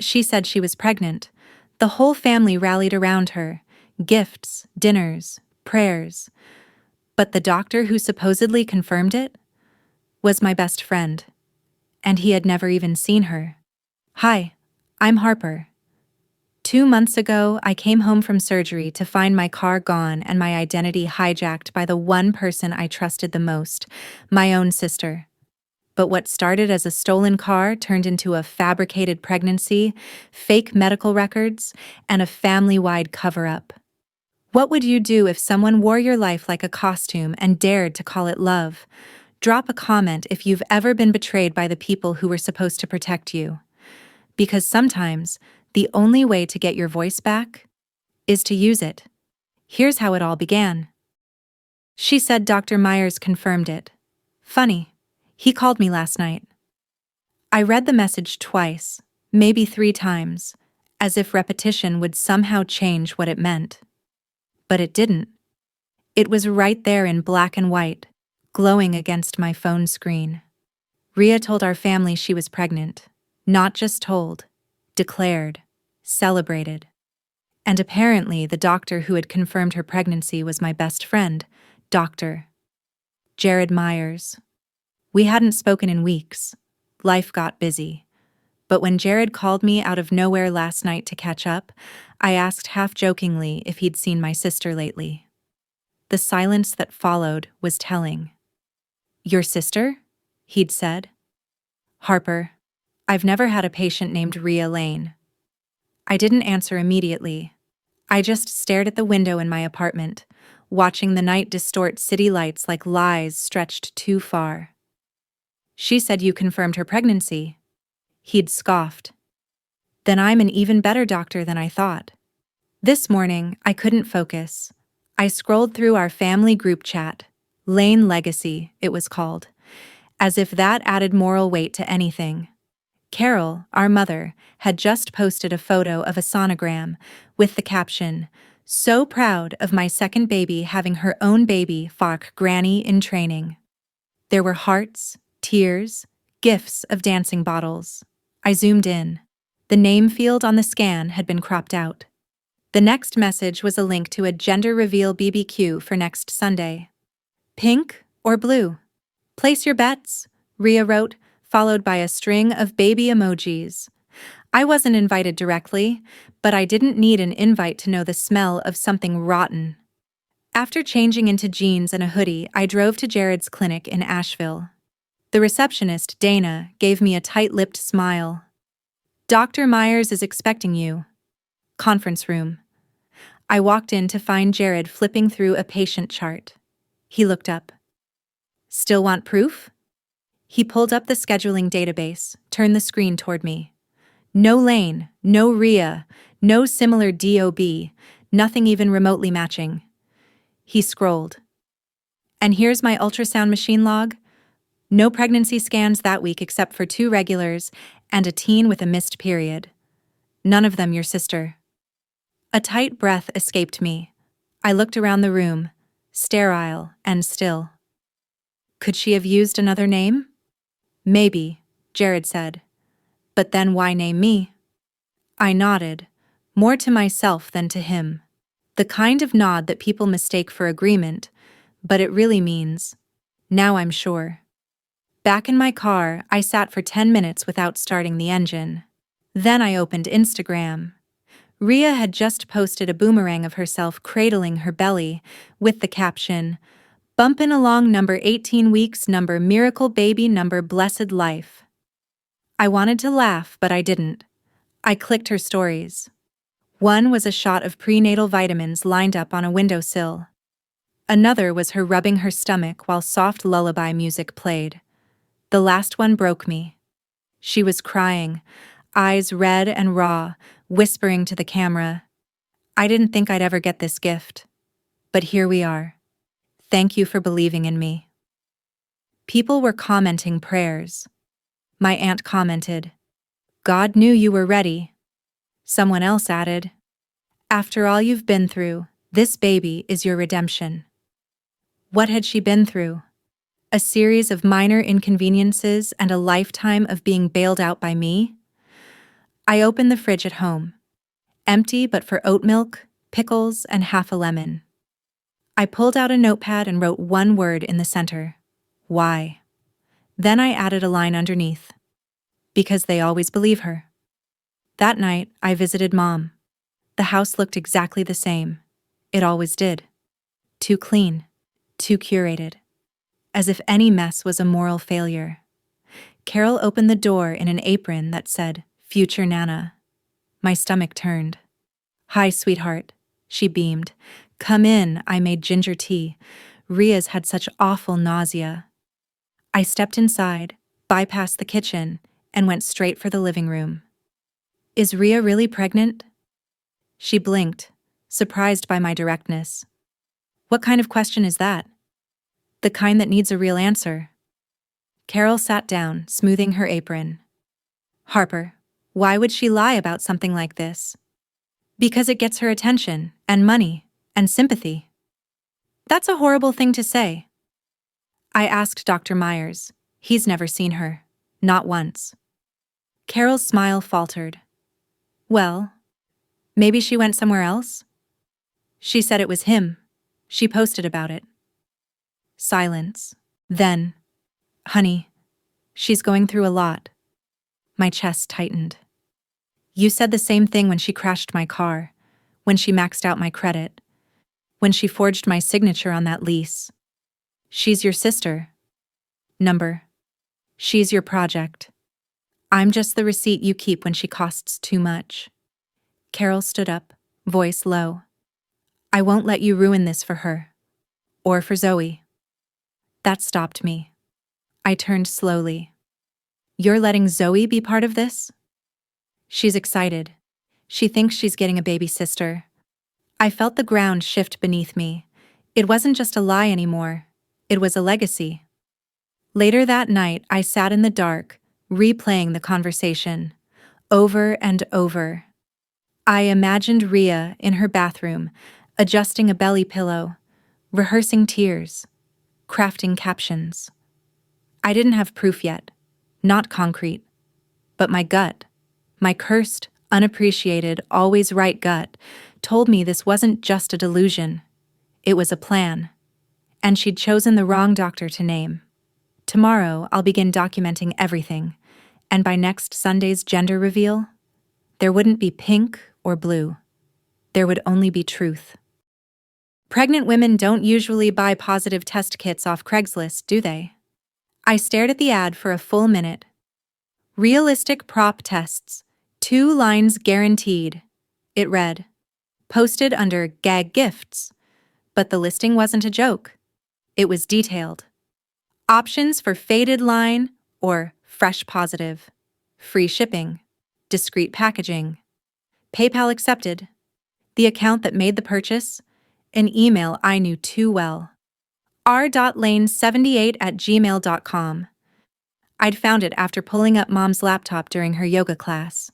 She said she was pregnant. The whole family rallied around her. Gifts, dinners, prayers. But the doctor who supposedly confirmed it was my best friend. And he had never even seen her. Hi, I'm Harper. 2 months ago, I came home from surgery to find my car gone and my identity hijacked by the one person I trusted the most, my own sister. But what started as a stolen car turned into a fabricated pregnancy, fake medical records, and a family-wide cover-up. What would you do if someone wore your life like a costume and dared to call it love? Drop a comment if you've ever been betrayed by the people who were supposed to protect you. Because sometimes, the only way to get your voice back is to use it. Here's how it all began. She said Dr. Myers confirmed it. Funny. He called me last night. I read the message twice, maybe 3 times, as if repetition would somehow change what it meant. But it didn't. It was right there in black and white, glowing against my phone screen. Ria told our family she was pregnant. Not just told, declared, celebrated. And apparently the doctor who had confirmed her pregnancy was my best friend, Dr. Jared Myers. We hadn't spoken in weeks. Life got busy. But when Jared called me out of nowhere last night to catch up, I asked half-jokingly if he'd seen my sister lately. The silence that followed was telling. "Your sister?" he'd said. "Harper, I've never had a patient named Ria Lane." I didn't answer immediately. I just stared at the window in my apartment, watching the night distort city lights like lies stretched too far. "She said you confirmed her pregnancy." He'd scoffed. "Then I'm an even better doctor than I thought." This morning, I couldn't focus. I scrolled through our family group chat. Lane Legacy, it was called. As if that added moral weight to anything. Carol, our mother, had just posted a photo of a sonogram with the caption, "So proud of my second baby having her own baby, fuck granny in training." There were hearts, tears, gifs of dancing bottles. I zoomed in. The name field on the scan had been cropped out. The next message was a link to a gender reveal BBQ for next Sunday. "Pink or blue? Place your bets," Ria wrote, followed by a string of baby emojis. I wasn't invited directly, but I didn't need an invite to know the smell of something rotten. After changing into jeans and a hoodie, I drove to Jared's clinic in Asheville. The receptionist, Dana, gave me a tight-lipped smile. "Dr. Myers is expecting you." Conference room. I walked in to find Jared flipping through a patient chart. He looked up. "Still want proof?" He pulled up the scheduling database, turned the screen toward me. No Lane, no Ria, no similar DOB, nothing even remotely matching. He scrolled. "And here's my ultrasound machine log. No pregnancy scans that week except for 2 regulars and a teen with a missed period. None of them your sister." A tight breath escaped me. I looked around the room, sterile and still. Could she have used another name? "Maybe," Jared said. "But then why name me?" I nodded, more to myself than to him. The kind of nod that people mistake for agreement, but it really means, "Now I'm sure." Back in my car, I sat for 10 minutes without starting the engine. Then I opened Instagram. Ria had just posted a boomerang of herself cradling her belly, with the caption, "Bumpin' along number 18 weeks, number miracle baby, number blessed life." I wanted to laugh, but I didn't. I clicked her stories. One was a shot of prenatal vitamins lined up on a windowsill. Another was her rubbing her stomach while soft lullaby music played. The last one broke me. She was crying, eyes red and raw, whispering to the camera, "I didn't think I'd ever get this gift. But here we are. Thank you for believing in me." People were commenting prayers. My aunt commented, "God knew you were ready." Someone else added, "After all you've been through, this baby is your redemption." What had she been through? A series of minor inconveniences and a lifetime of being bailed out by me? I opened the fridge at home. Empty but for oat milk, pickles, and half a lemon. I pulled out a notepad and wrote one word in the center. Why? Then I added a line underneath. Because they always believe her. That night, I visited Mom. The house looked exactly the same. It always did. Too clean. Too curated. As if any mess was a moral failure. Carol opened the door in an apron that said, Future Nana. My stomach turned. Hi, sweetheart, she beamed. Come in, I made ginger tea. Ria's had such awful nausea. I stepped inside, bypassed the kitchen, and went straight for the living room. Is Ria really pregnant? She blinked, surprised by my directness. What kind of question is that? The kind that needs a real answer. Carol sat down, smoothing her apron. Harper, why would she lie about something like this? Because it gets her attention, and money, and sympathy. That's a horrible thing to say. I asked Dr. Myers. He's never seen her. Not once. Carol's smile faltered. Well, maybe she went somewhere else? She said it was him. She posted about it. Silence. Then, honey, she's going through a lot. My chest tightened. You said the same thing when she crashed my car, when she maxed out my credit, when she forged my signature on that lease. She's your sister. Number. She's your project. I'm just the receipt you keep when she costs too much. Carol stood up, voice low. I won't let you ruin this for her. Or for Zoe. That stopped me. I turned slowly. You're letting Zoe be part of this? She's excited. She thinks she's getting a baby sister. I felt the ground shift beneath me. It wasn't just a lie anymore. It was a legacy. Later that night, I sat in the dark, replaying the conversation. Over and over. I imagined Ria in her bathroom, adjusting a belly pillow, rehearsing tears, crafting captions. I didn't have proof yet. Not concrete. But my gut, my cursed, unappreciated, always right gut, told me this wasn't just a delusion. It was a plan. And she'd chosen the wrong doctor to name. Tomorrow, I'll begin documenting everything, and by next Sunday's gender reveal, there wouldn't be pink or blue. There would only be truth. Pregnant women don't usually buy positive test kits off Craigslist, do they? I stared at the ad for a full minute. Realistic prop tests. 2 lines guaranteed. It read. Posted under gag gifts. But the listing wasn't a joke. It was detailed. Options for faded line or fresh positive. Free shipping. Discreet packaging. PayPal accepted. The account that made the purchase? An email I knew too well. r.lane78@gmail.com. I'd found it after pulling up Mom's laptop during her yoga class.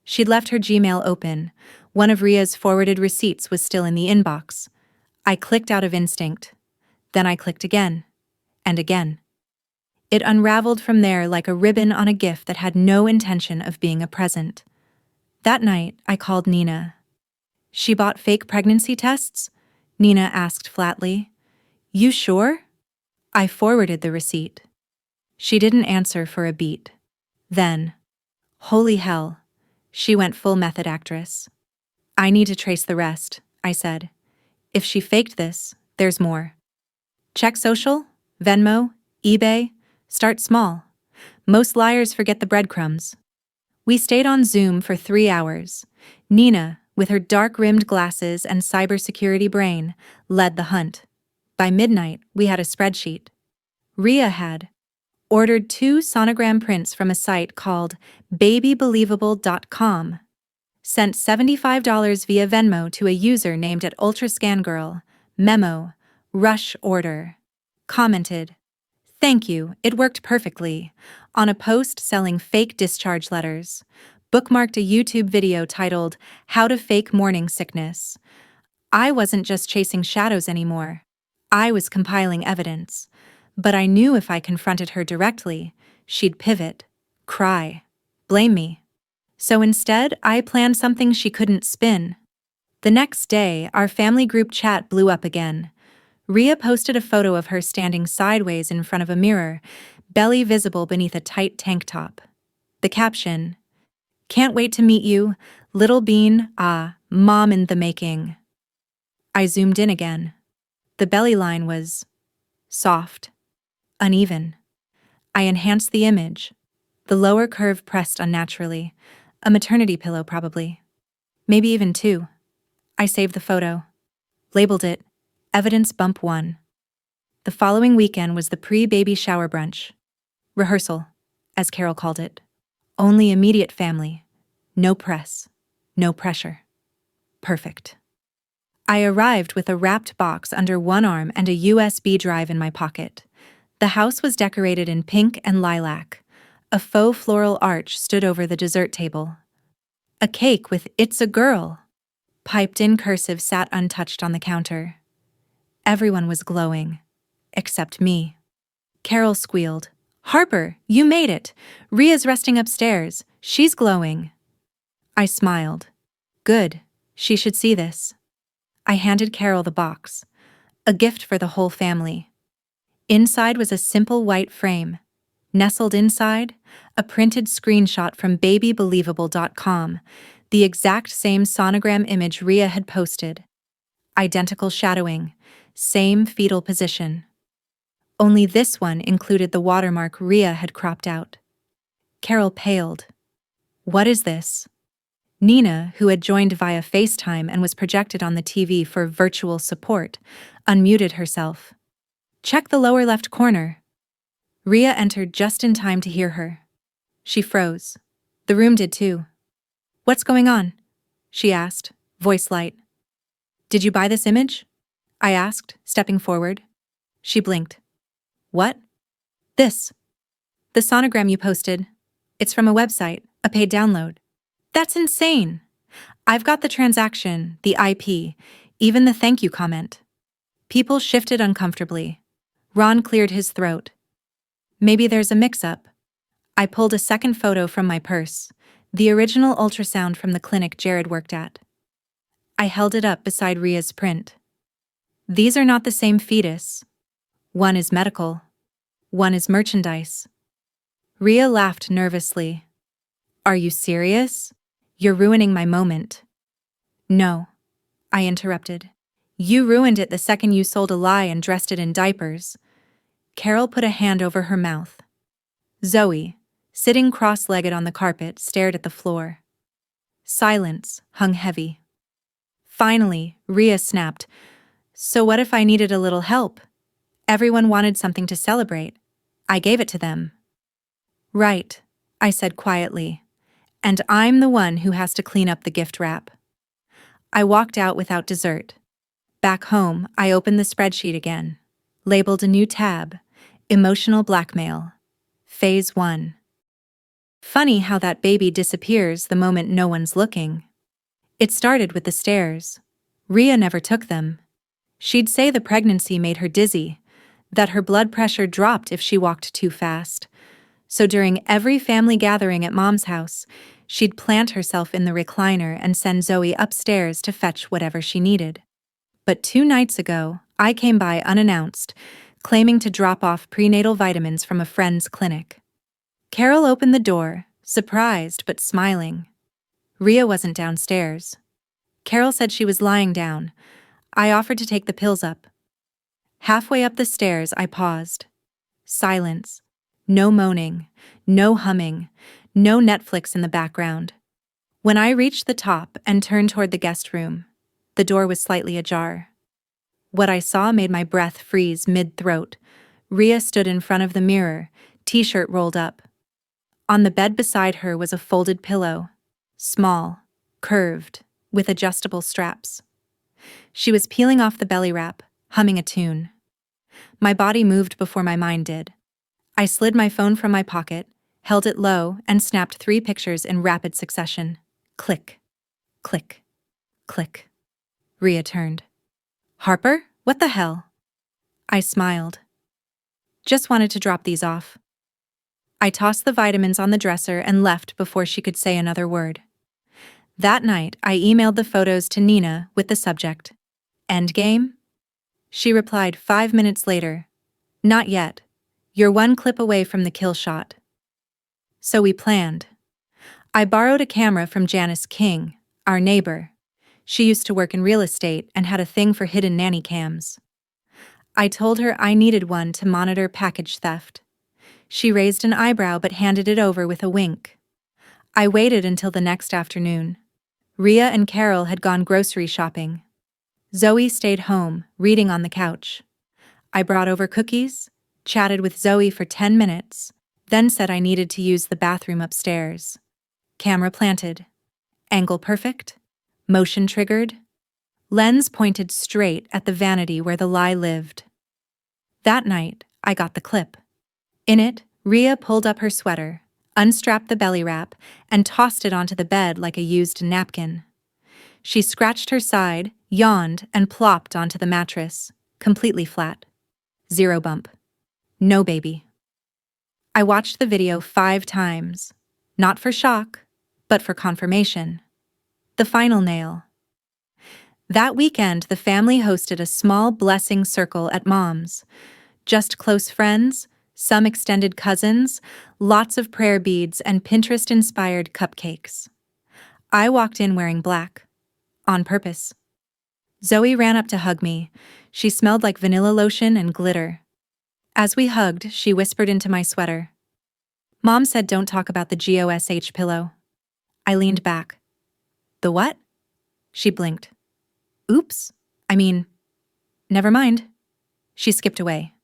She'd left her Gmail open. One of Ria's forwarded receipts was still in the inbox. I clicked out of instinct. Then I clicked again. And again. It unraveled from there like a ribbon on a gift that had no intention of being a present. That night, I called Nina. She bought fake pregnancy tests? Nina asked flatly. You sure? I forwarded the receipt. She didn't answer for a beat. Then, holy hell, she went full method actress. I need to trace the rest, I said. If she faked this, there's more. Check social, Venmo, eBay, start small. Most liars forget the breadcrumbs. We stayed on Zoom for 3 hours. Nina, with her dark-rimmed glasses and cybersecurity brain, led the hunt. By midnight, we had a spreadsheet. Ria had ordered 2 sonogram prints from a site called babybelievable.com, sent $75 via Venmo to a user named at ultrascangirl, memo, rush order, commented, thank you, it worked perfectly, on a post selling fake discharge letters, bookmarked a YouTube video titled, How to Fake Morning Sickness. I wasn't just chasing shadows anymore. I was compiling evidence. But I knew if I confronted her directly, she'd pivot, cry, blame me. So instead, I planned something she couldn't spin. The next day, our family group chat blew up again. Rhea posted a photo of her standing sideways in front of a mirror, belly visible beneath a tight tank top. The caption, "Can't wait to meet you, little bean, mom in the making." I zoomed in again. The belly line was soft, uneven. I enhanced the image. The lower curve pressed unnaturally. A maternity pillow, probably. Maybe even two. I saved the photo. Labeled it Evidence Bump 1. The following weekend was the pre-baby shower brunch. Rehearsal, as Carol called it. Only immediate family. No press. No pressure. Perfect. I arrived with a wrapped box under one arm and a USB drive in my pocket. The house was decorated in pink and lilac. A faux floral arch stood over the dessert table. A cake with "It's a girl" piped in cursive sat untouched on the counter. Everyone was glowing, except me. Carol squealed, "Harper, you made it! Rhea's resting upstairs. She's glowing." I smiled. Good, she should see this. I handed Carol the box. A gift for the whole family. Inside was a simple white frame. Nestled inside, a printed screenshot from babybelievable.com, the exact same sonogram image Rhea had posted. Identical shadowing, same fetal position. Only this one included the watermark Rhea had cropped out. Carol paled. "What is this?" Nina, who had joined via FaceTime and was projected on the TV for virtual support, unmuted herself. "Check the lower left corner." Rhea entered just in time to hear her. She froze. The room did too. "What's going on?" she asked, voice light. "Did you buy this image?" I asked, stepping forward. She blinked. "What?" "This. The sonogram you posted. It's from a website, a paid download." "That's insane!" "I've got the transaction, the IP, even the thank you comment." People shifted uncomfortably. Ron cleared his throat. "Maybe there's a mix-up." I pulled a second photo from my purse, the original ultrasound from the clinic Jared worked at. I held it up beside Rhea's print. "These are not the same fetus. One is medical. One is merchandise." Rhea laughed nervously. "Are you serious? You're ruining my moment." "No," I interrupted. "You ruined it the second you sold a lie and dressed it in diapers." Carol put a hand over her mouth. Zoe, sitting cross-legged on the carpet, stared at the floor. Silence hung heavy. Finally, Rhea snapped, "So what if I needed a little help? Everyone wanted something to celebrate. I gave it to them." "Right," I said quietly. "And I'm the one who has to clean up the gift wrap." I walked out without dessert. Back home, I opened the spreadsheet again. Labeled a new tab, Emotional Blackmail. Phase 1. Funny how that baby disappears the moment no one's looking. It started with the stairs. Rhea never took them. She'd say the pregnancy made her dizzy, that her blood pressure dropped if she walked too fast. So during every family gathering at Mom's house, she'd plant herself in the recliner and send Zoe upstairs to fetch whatever she needed. But 2 nights ago, I came by unannounced, claiming to drop off prenatal vitamins from a friend's clinic. Carol opened the door, surprised but smiling. Rhea wasn't downstairs. Carol said she was lying down. I offered to take the pills up. Halfway up the stairs, I paused. Silence. No moaning, no humming, no Netflix in the background. When I reached the top and turned toward the guest room, the door was slightly ajar. What I saw made my breath freeze mid-throat. Rhea stood in front of the mirror, t-shirt rolled up. On the bed beside her was a folded pillow, small, curved, with adjustable straps. She was peeling off the belly wrap, humming a tune. My body moved before my mind did. I slid my phone from my pocket, held it low, and snapped 3 pictures in rapid succession. Click, click, click. Rhea turned. "Harper, what the hell?" I smiled. "Just wanted to drop these off." I tossed the vitamins on the dresser and left before she could say another word. That night, I emailed the photos to Nina with the subject, "Endgame?" She replied 5 minutes later, "Not yet. You're one clip away from the kill shot." So we planned. I borrowed a camera from Janice King, our neighbor. She used to work in real estate and had a thing for hidden nanny cams. I told her I needed one to monitor package theft. She raised an eyebrow but handed it over with a wink. I waited until the next afternoon. Rhea and Carol had gone grocery shopping. Zoe stayed home, reading on the couch. I brought over cookies, chatted with Zoe for 10 minutes, then said I needed to use the bathroom upstairs. Camera planted. Angle perfect. Motion triggered. Lens pointed straight at the vanity where the lie lived. That night, I got the clip. In it, Rhea pulled up her sweater, unstrapped the belly wrap, and tossed it onto the bed like a used napkin. She scratched her side, yawned, and plopped onto the mattress, completely flat. Zero bump. No baby. I watched the video 5 times, not for shock, but for confirmation. The final nail. That weekend, the family hosted a small blessing circle at Mom's. Just close friends, some extended cousins, lots of prayer beads, and Pinterest-inspired cupcakes. I walked in wearing black. On purpose. Zoe ran up to hug me. She smelled like vanilla lotion and glitter. As we hugged, she whispered into my sweater, "Mom said don't talk about the GOSH pillow." I leaned back. "The what?" She blinked. "Oops. Never mind." She skipped away.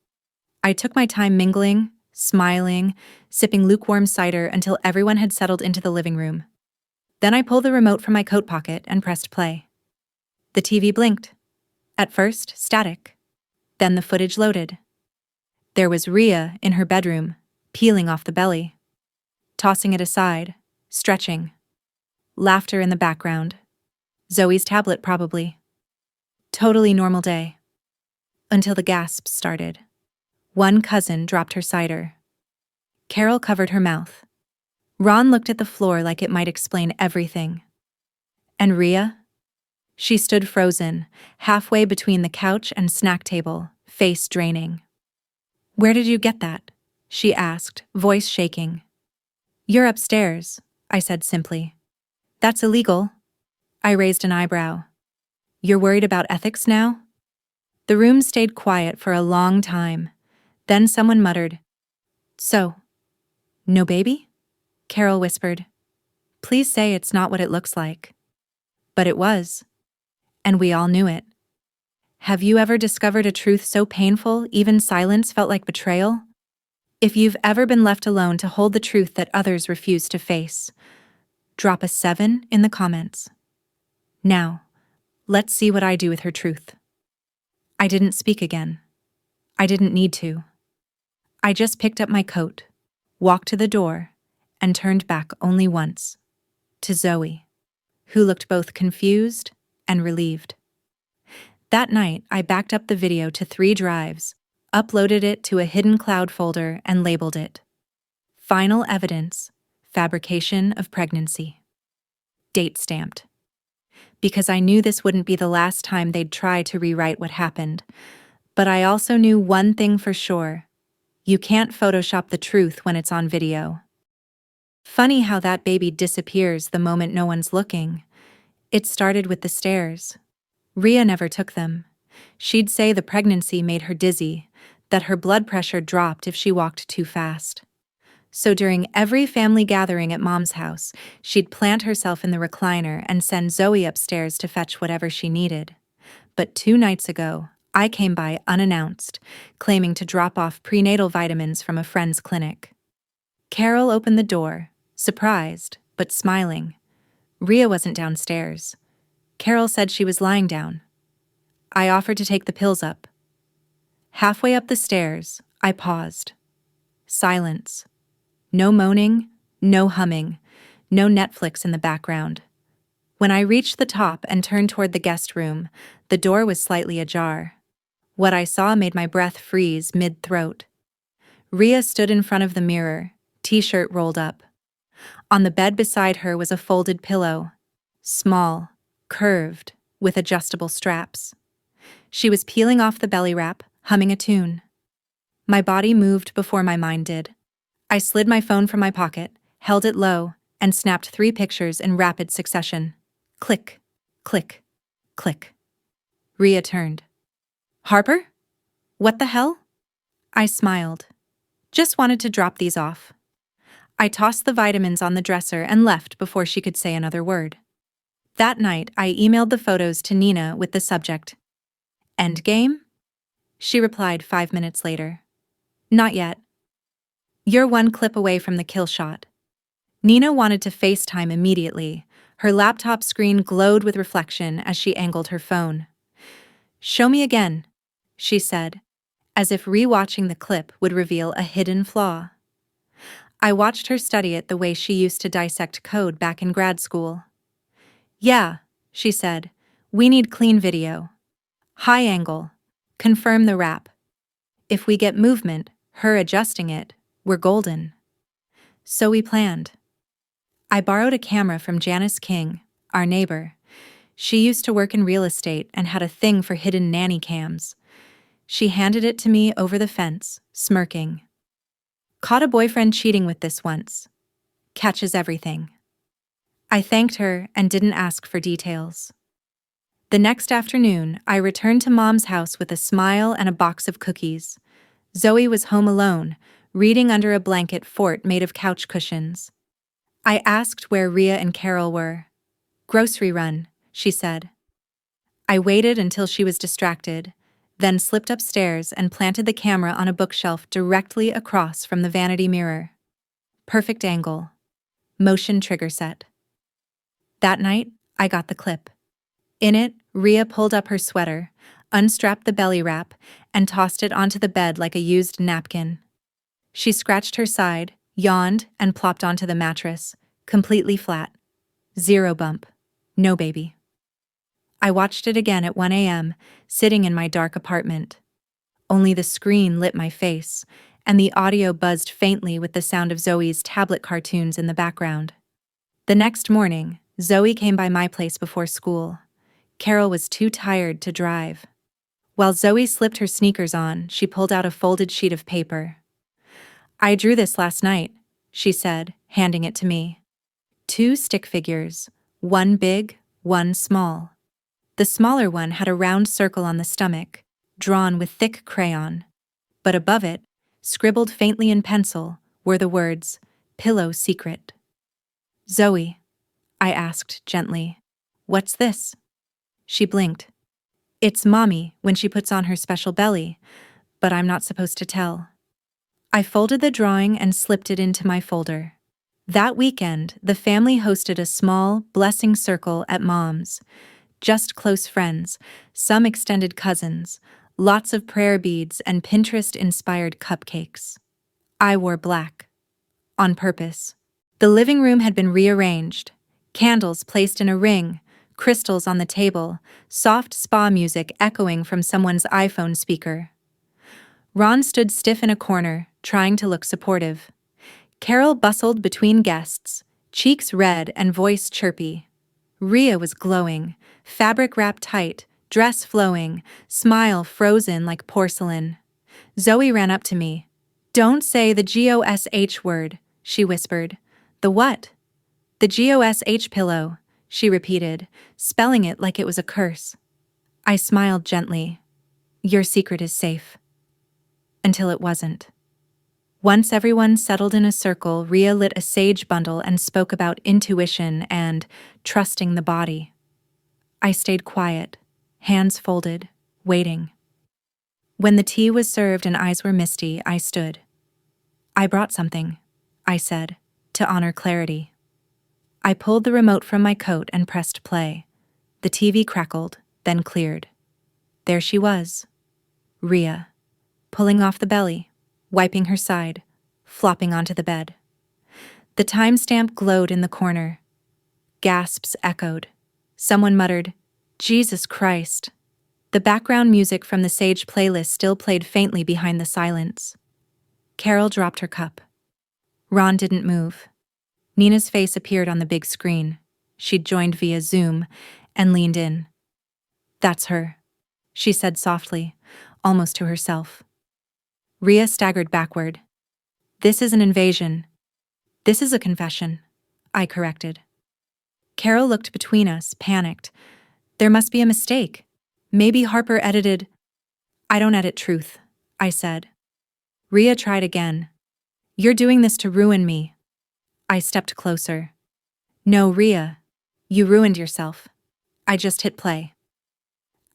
I took my time mingling, smiling, sipping lukewarm cider until everyone had settled into the living room. Then I pulled the remote from my coat pocket and pressed play. The TV blinked. At first, static. Then the footage loaded. There was Rhea in her bedroom, peeling off the belly. Tossing it aside, stretching. Laughter in the background. Zoe's tablet, probably. Totally normal day. Until the gasps started. One cousin dropped her cider. Carol covered her mouth. Ron looked at the floor like it might explain everything. And Rhea? She stood frozen, halfway between the couch and snack table, face draining. "Where did you get that?" she asked, voice shaking. "You're upstairs," I said simply. "That's illegal." I raised an eyebrow. "You're worried about ethics now?" The room stayed quiet for a long time. Then someone muttered, "So, no baby?" Carol whispered, "Please say it's not what it looks like." But it was. And we all knew it. Have you ever discovered a truth so painful, even silence felt like betrayal? If you've ever been left alone to hold the truth that others refuse to face, drop a 7 in the comments. Now, let's see what I do with her truth. I didn't speak again. I didn't need to. I just picked up my coat, walked to the door, and turned back only once, to Zoe, who looked both confused and relieved. That night, I backed up the video to 3 drives, uploaded it to a hidden cloud folder, and labeled it Final Evidence, Fabrication of Pregnancy. Date stamped. Because I knew this wouldn't be the last time they'd try to rewrite what happened. But I also knew one thing for sure. You can't Photoshop the truth when it's on video. Funny how that baby disappears the moment no one's looking. It started with the stairs. Rhea never took them. She'd say the pregnancy made her dizzy, that her blood pressure dropped if she walked too fast. So during every family gathering at Mom's house, she'd plant herself in the recliner and send Zoe upstairs to fetch whatever she needed. But 2 nights ago, I came by unannounced, claiming to drop off prenatal vitamins from a friend's clinic. Carol opened the door, surprised, but smiling. Rhea wasn't downstairs. Carol said she was lying down. I offered to take the pills up. Halfway up the stairs, I paused. Silence. No moaning, no humming, no Netflix in the background. When I reached the top and turned toward the guest room, the door was slightly ajar. What I saw made my breath freeze mid-throat. Rhea stood in front of the mirror, t-shirt rolled up. On the bed beside her was a folded pillow. Small, curved, with adjustable straps. She was peeling off the belly wrap, humming a tune. My body moved before my mind did. I slid my phone from my pocket, held it low, and snapped 3 pictures in rapid succession. Click, click, click. Rhea turned. Harper? What the hell? I smiled. Just wanted to drop these off. I tossed the vitamins on the dresser and left before she could say another word. That night, I emailed the photos to Nina with the subject, Endgame? She replied 5 minutes later. Not yet. You're 1 clip away from the kill shot. Nina wanted to FaceTime immediately. Her laptop screen glowed with reflection as she angled her phone. Show me again, she said, as if rewatching the clip would reveal a hidden flaw. I watched her study it the way she used to dissect code back in grad school. Yeah, she said, we need clean video. High angle. Confirm the wrap. If we get movement, her adjusting it, we're golden. So we planned. I borrowed a camera from Janice King, our neighbor. She used to work in real estate and had a thing for hidden nanny cams. She handed it to me over the fence, smirking. Caught a boyfriend cheating with this once. Catches everything. I thanked her and didn't ask for details. The next afternoon, I returned to Mom's house with a smile and a box of cookies. Zoe was home alone, reading under a blanket fort made of couch cushions. I asked where Rhea and Carol were. Grocery run, she said. I waited until she was distracted, then slipped upstairs and planted the camera on a bookshelf directly across from the vanity mirror. Perfect angle. Motion trigger set. That night, I got the clip. In it, Rhea pulled up her sweater, unstrapped the belly wrap, and tossed it onto the bed like a used napkin. She scratched her side, yawned, and plopped onto the mattress, completely flat. 0 bump. No baby. I watched it again at 1 a.m., sitting in my dark apartment. Only the screen lit my face, and the audio buzzed faintly with the sound of Zoe's tablet cartoons in the background. The next morning, Zoe came by my place before school. Carol was too tired to drive. While Zoe slipped her sneakers on, she pulled out a folded sheet of paper. I drew this last night, she said, handing it to me. 2 stick figures, 1 big, 1 small. The smaller one had a round circle on the stomach, drawn with thick crayon. But above it, scribbled faintly in pencil, were the words, Pillow Secret. Zoe, I asked gently, what's this? She blinked. It's Mommy when she puts on her special belly, but I'm not supposed to tell. I folded the drawing and slipped it into my folder. That weekend, the family hosted a small, blessing circle at Mom's. Just close friends, some extended cousins, lots of prayer beads and Pinterest-inspired cupcakes. I wore black. On purpose. The living room had been rearranged. Candles placed in a ring, crystals on the table, soft spa music echoing from someone's iPhone speaker. Ron stood stiff in a corner, trying to look supportive. Carol bustled between guests, cheeks red and voice chirpy. Rhea was glowing, fabric wrapped tight, dress flowing, smile frozen like porcelain. Zoe ran up to me. Don't say the GOSH word, she whispered. The what? The GOSH pillow, she repeated, spelling it like it was a curse. I smiled gently. Your secret is safe. Until it wasn't. Once everyone settled in a circle, Rhea lit a sage bundle and spoke about intuition and trusting the body. I stayed quiet, hands folded, waiting. When the tea was served and eyes were misty, I stood. I brought something, I said, to honor clarity. I pulled the remote from my coat and pressed play. The TV crackled, then cleared. There she was, Rhea, pulling off the belly, wiping her side, flopping onto the bed. The timestamp glowed in the corner. Gasps echoed. Someone muttered, Jesus Christ. The background music from the Sage playlist still played faintly behind the silence. Carol dropped her cup. Ron didn't move. Nina's face appeared on the big screen. She'd joined via Zoom and leaned in. "That's her," she said softly, almost to herself. Rhea staggered backward. "This is an invasion. This is a confession," I corrected. Carol looked between us, panicked. "There must be a mistake. Maybe Harper edited—" "I don't edit truth," I said. Rhea tried again. "You're doing this to ruin me." I stepped closer. "No, Rhea. You ruined yourself. I just hit play."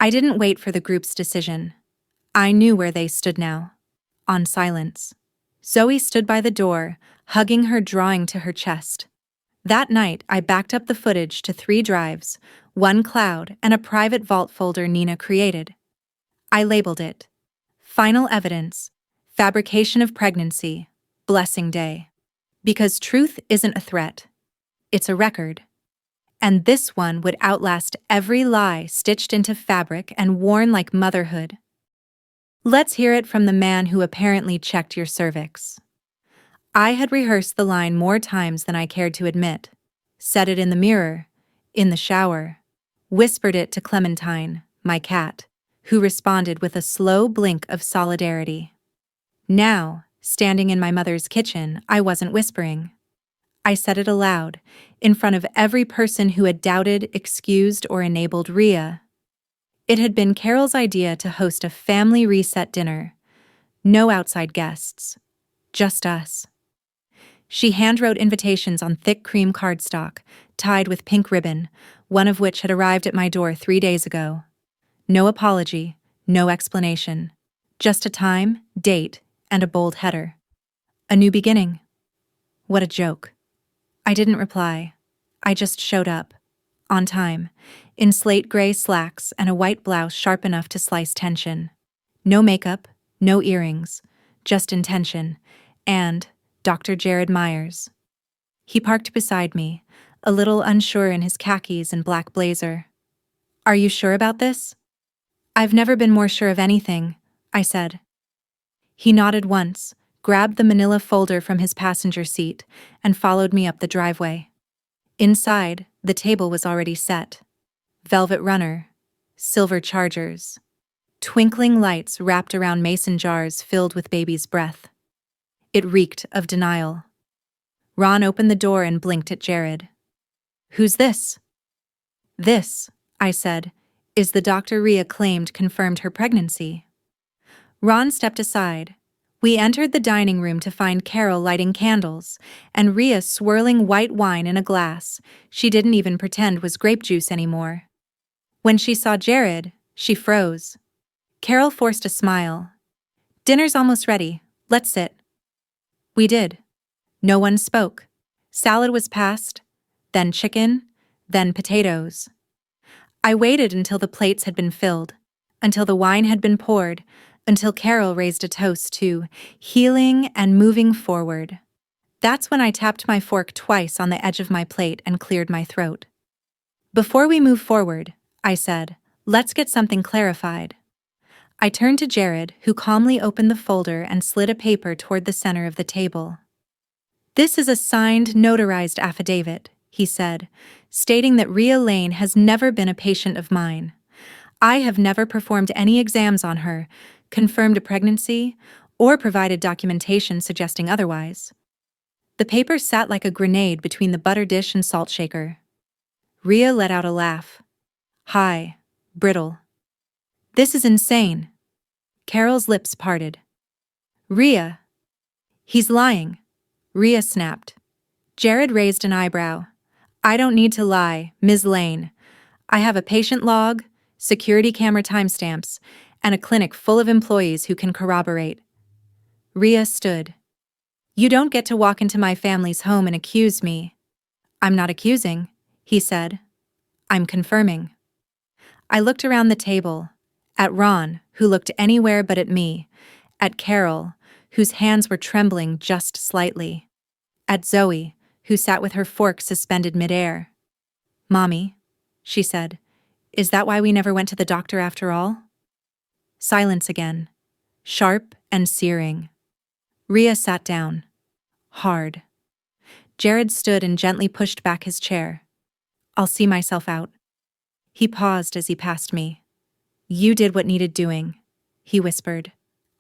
I didn't wait for the group's decision. I knew where they stood now. On silence. Zoe stood by the door, hugging her drawing to her chest. That night, I backed up the footage to 3 drives, 1 cloud, and a private vault folder Nina created. I labeled it Final Evidence, Fabrication of Pregnancy, Blessing Day. Because truth isn't a threat. It's a record. And this one would outlast every lie stitched into fabric and worn like motherhood. Let's hear it from the man who apparently checked your cervix. I had rehearsed the line more times than I cared to admit. Said it in the mirror, in the shower, whispered it to Clementine, my cat, who responded with a slow blink of solidarity. Now, standing in my mother's kitchen, I wasn't whispering. I said it aloud, in front of every person who had doubted, excused, or enabled Rhea. It had been Carol's idea to host a family reset dinner. No outside guests. Just us. She handwrote invitations on thick cream cardstock, tied with pink ribbon, one of which had arrived at my door 3 days ago. No apology, no explanation. Just a time, date, and a bold header. A new beginning. What a joke. I didn't reply. I just showed up. On time. In slate gray slacks and a white blouse sharp enough to slice tension. No makeup, no earrings. Just intention. And Dr. Jared Myers. He parked beside me, a little unsure in his khakis and black blazer. "Are you sure about this?" "I've never been more sure of anything," I said. He nodded once, grabbed the manila folder from his passenger seat, and followed me up the driveway. Inside, the table was already set. Velvet runner, silver chargers, twinkling lights wrapped around mason jars filled with baby's breath. It reeked of denial. Ron opened the door and blinked at Jared. "Who's this?" "This," I said, "is the doctor Rhea claimed confirmed her pregnancy." Ron stepped aside. We entered the dining room to find Carol lighting candles, and Rhea swirling white wine in a glass she didn't even pretend was grape juice anymore. When she saw Jared, she froze. Carol forced a smile. "Dinner's almost ready. Let's sit." We did. No one spoke. Salad was passed, then chicken, then potatoes. I waited until the plates had been filled, until the wine had been poured, until Carol raised a toast to healing and moving forward. That's when I tapped my fork twice on the edge of my plate and cleared my throat. "Before we move forward," I said, "let's get something clarified." I turned to Jared, who calmly opened the folder and slid a paper toward the center of the table. "This is a signed, notarized affidavit," he said, stating that Rhea Lane has never been a patient of mine. I have never performed any exams on her, confirmed a pregnancy, or provided documentation suggesting otherwise. The paper sat like a grenade between the butter dish and salt shaker. Rhea let out a laugh. High, brittle. "This is insane." Carol's lips parted. "Rhea." "He's lying," Rhea snapped. Jared raised an eyebrow. "I don't need to lie, Ms. Lane. I have a patient log, security camera timestamps, and a clinic full of employees who can corroborate." Rhea stood. "You don't get to walk into my family's home and accuse me." "I'm not accusing," he said. "I'm confirming." I looked around the table, at Ron, who looked anywhere but at me, at Carol, whose hands were trembling just slightly, at Zoe, who sat with her fork suspended midair. "Mommy," she said, "is that why we never went to the doctor after all?" Silence again, sharp and searing. Rhea sat down. Hard. Jared stood and gently pushed back his chair. I'll see myself out. He paused as he passed me. You did what needed doing, he whispered.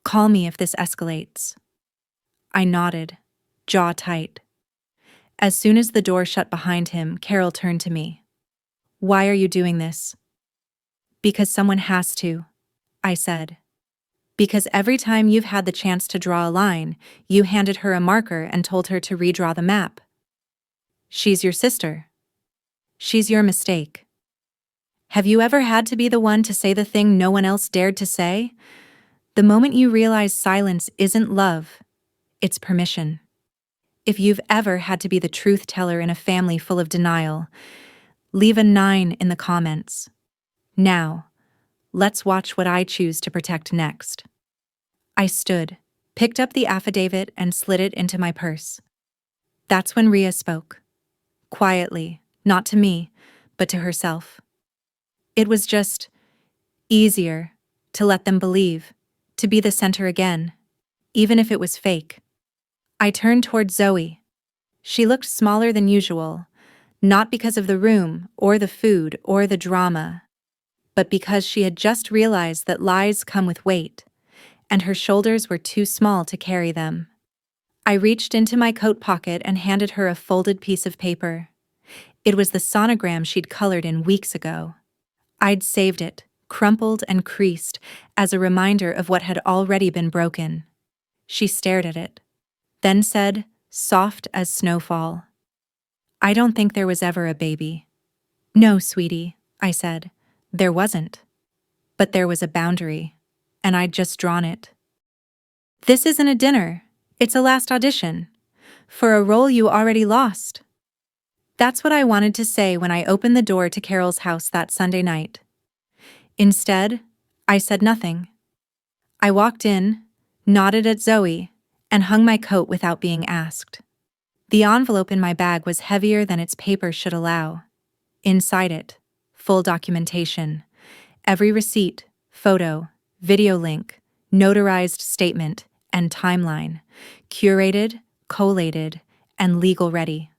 Call me if this escalates. I nodded, jaw tight. As soon as the door shut behind him, Carol turned to me. Why are you doing this? Because someone has to, I said. Because every time you've had the chance to draw a line, you handed her a marker and told her to redraw the map. She's your sister. She's your mistake. Have you ever had to be the one to say the thing no one else dared to say? The moment you realize silence isn't love, it's permission. If you've ever had to be the truth teller in a family full of denial, leave a 9 in the comments. Now, let's watch what I choose to protect next. I stood, picked up the affidavit and slid it into my purse. That's when Rhea spoke. Quietly, not to me, but to herself. It was just easier to let them believe, to be the center again, even if it was fake. I turned toward Zoe. She looked smaller than usual, not because of the room or the food or the drama, but because she had just realized that lies come with weight, and her shoulders were too small to carry them. I reached into my coat pocket and handed her a folded piece of paper. It was the sonogram she'd colored in weeks ago. I'd saved it, crumpled and creased, as a reminder of what had already been broken. She stared at it, then said, soft as snowfall, I don't think there was ever a baby. No, sweetie, I said. There wasn't. But there was a boundary, and I'd just drawn it. This isn't a dinner. It's a last audition. For a role you already lost. That's what I wanted to say when I opened the door to Carol's house that Sunday night. Instead, I said nothing. I walked in, nodded at Zoe, and hung my coat without being asked. The envelope in my bag was heavier than its paper should allow. Inside it, full documentation. Every receipt, photo, video link, notarized statement, and timeline. Curated, collated, and legal ready.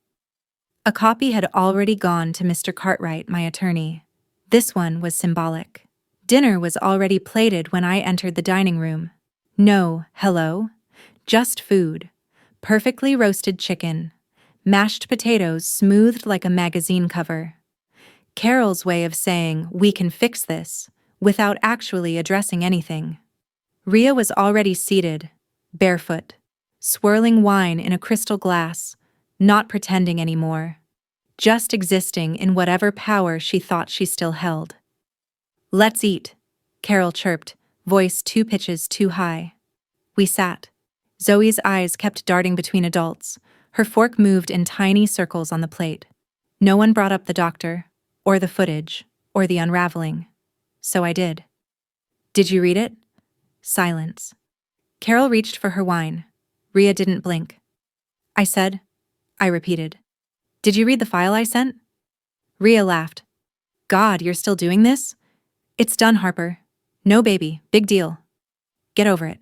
A copy had already gone to Mr. Cartwright, my attorney. This one was symbolic. Dinner was already plated when I entered the dining room. No, hello. Just food. Perfectly roasted chicken. Mashed potatoes smoothed like a magazine cover. Carol's way of saying, we can fix this, without actually addressing anything. Rhea was already seated, barefoot, swirling wine in a crystal glass, not pretending anymore, just existing in whatever power she thought she still held. Let's eat, Carol chirped, voice 2 pitches too high. We sat. Zoe's eyes kept darting between adults. Her fork moved in tiny circles on the plate. No one brought up the doctor, or the footage, or the unraveling. So I did. Did you read it? Silence. Carol reached for her wine. Rhea didn't blink. I repeated. Did you read the file I sent? Rhea laughed. God, you're still doing this? It's done, Harper. No baby, big deal. Get over it.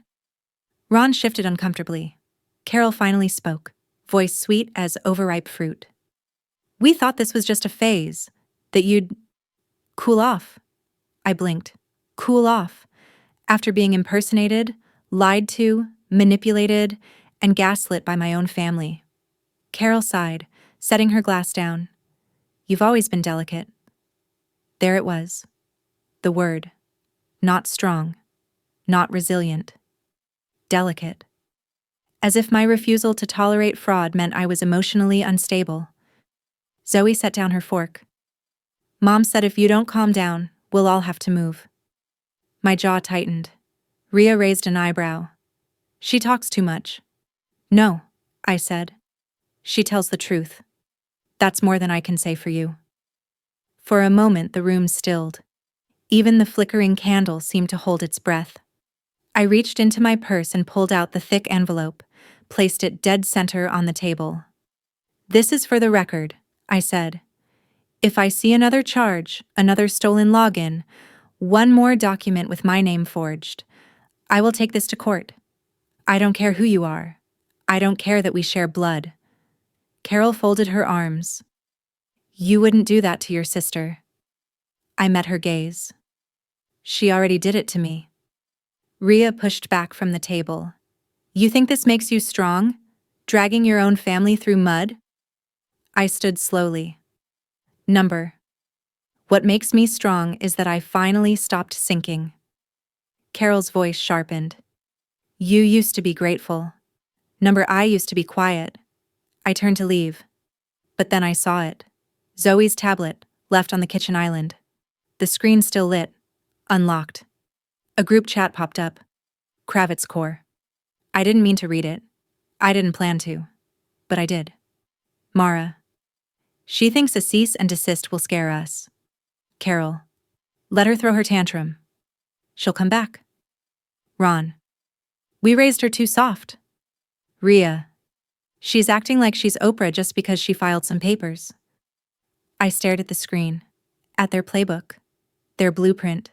Ron shifted uncomfortably. Carol finally spoke, voice sweet as overripe fruit. We thought this was just a phase, that you'd cool off. I blinked. Cool off. After being impersonated, lied to, manipulated, and gaslit by my own family. Carol sighed, setting her glass down. You've always been delicate. There it was. The word. Not strong. Not resilient. Delicate. As if my refusal to tolerate fraud meant I was emotionally unstable. Zoe set down her fork. Mom said if you don't calm down, we'll all have to move. My jaw tightened. Rhea raised an eyebrow. She talks too much. No, I said. She tells the truth. That's more than I can say for you. For a moment the room stilled. Even the flickering candle seemed to hold its breath. I reached into my purse and pulled out the thick envelope, placed it dead center on the table. This is for the record, I said. If I see another charge, another stolen login, one more document with my name forged, I will take this to court. I don't care who you are. I don't care that we share blood. Carol folded her arms. You wouldn't do that to your sister. I met her gaze. She already did it to me. Rhea pushed back from the table. You think this makes you strong? Dragging your own family through mud? I stood slowly. Number. What makes me strong is that I finally stopped sinking. Carol's voice sharpened. You used to be grateful. Number, I used to be quiet. I turned to leave. But then I saw it. Zoe's tablet, left on the kitchen island. The screen still lit. Unlocked. A group chat popped up. Kravitz Core. I didn't mean to read it. I didn't plan to. But I did. Mara. She thinks a cease and desist will scare us. Carol. Let her throw her tantrum. She'll come back. Ron. We raised her too soft. Rhea. She's acting like she's Oprah just because she filed some papers. I stared at the screen, at their playbook, their blueprint,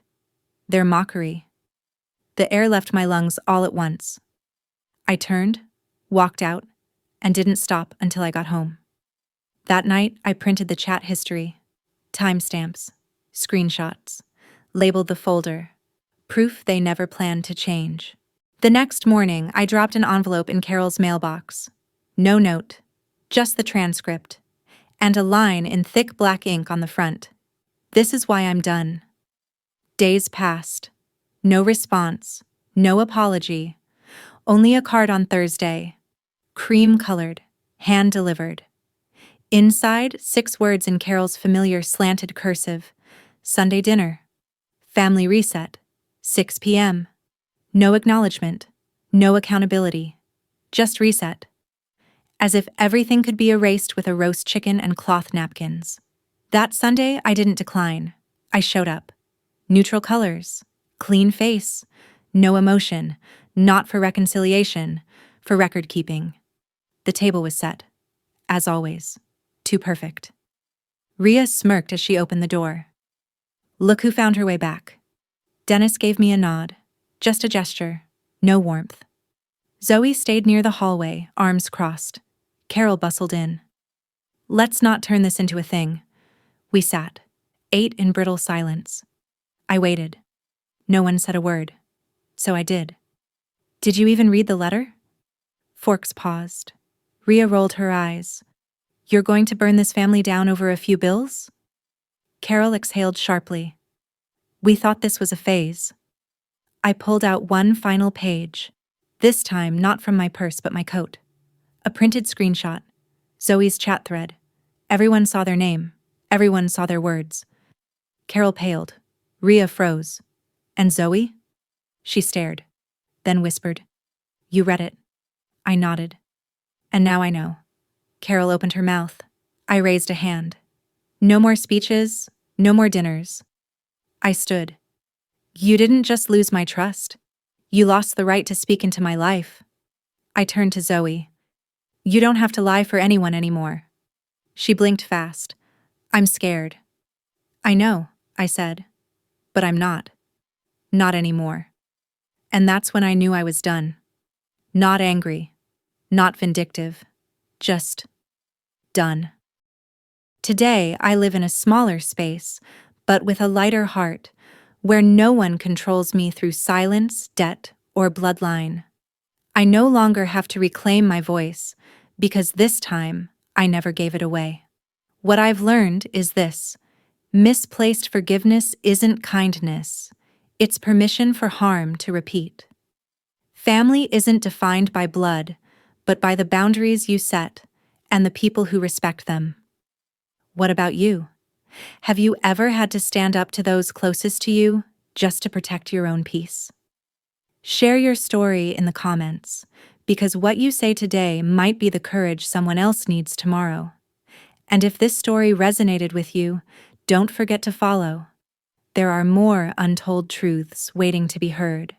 their mockery. The air left my lungs all at once. I turned, walked out, and didn't stop until I got home. That night, I printed the chat history, timestamps, screenshots, labeled the folder, proof they never planned to change. The next morning, I dropped an envelope in Carol's mailbox. No note, just the transcript, and a line in thick black ink on the front. This is why I'm done. Days passed. No response, no apology, only a card on Thursday. Cream-colored, hand-delivered. Inside, 6 words in Carol's familiar slanted cursive. Sunday dinner. Family reset. 6 p.m. No acknowledgement. No accountability. Just reset. As if everything could be erased with a roast chicken and cloth napkins. That Sunday, I didn't decline. I showed up. Neutral colors. Clean face. No emotion. Not for reconciliation. For record-keeping. The table was set. As always. Too perfect. Rhea smirked as she opened the door. Look who found her way back. Dennis gave me a nod. Just a gesture. No warmth. Zoe stayed near the hallway, arms crossed. Carol bustled in. Let's not turn this into a thing. We sat. Ate in brittle silence. I waited. No one said a word. So I did. Did you even read the letter? Forks paused. Rhea rolled her eyes. You're going to burn this family down over a few bills? Carol exhaled sharply. We thought this was a phase. I pulled out one final page. This time not from my purse but my coat. A printed screenshot. Zoe's chat thread. Everyone saw their name. Everyone saw their words. Carol paled. Rhea froze. And Zoe? She stared. Then whispered. You read it. I nodded. And now I know. Carol opened her mouth. I raised a hand. No more speeches, no more dinners. I stood. You didn't just lose my trust. You lost the right to speak into my life. I turned to Zoe. You don't have to lie for anyone anymore. She blinked fast. I'm scared. I know, I said. But I'm not. Not anymore. And that's when I knew I was done. Not angry. Not vindictive. Just done. Today, I live in a smaller space, but with a lighter heart, where no one controls me through silence, debt, or bloodline. I no longer have to reclaim my voice, because this time, I never gave it away. What I've learned is this: misplaced forgiveness isn't kindness. It's permission for harm to repeat. Family isn't defined by blood, but by the boundaries you set and the people who respect them. What about you? Have you ever had to stand up to those closest to you just to protect your own peace? Share your story in the comments, because what you say today might be the courage someone else needs tomorrow. And if this story resonated with you, don't forget to follow. There are more untold truths waiting to be heard.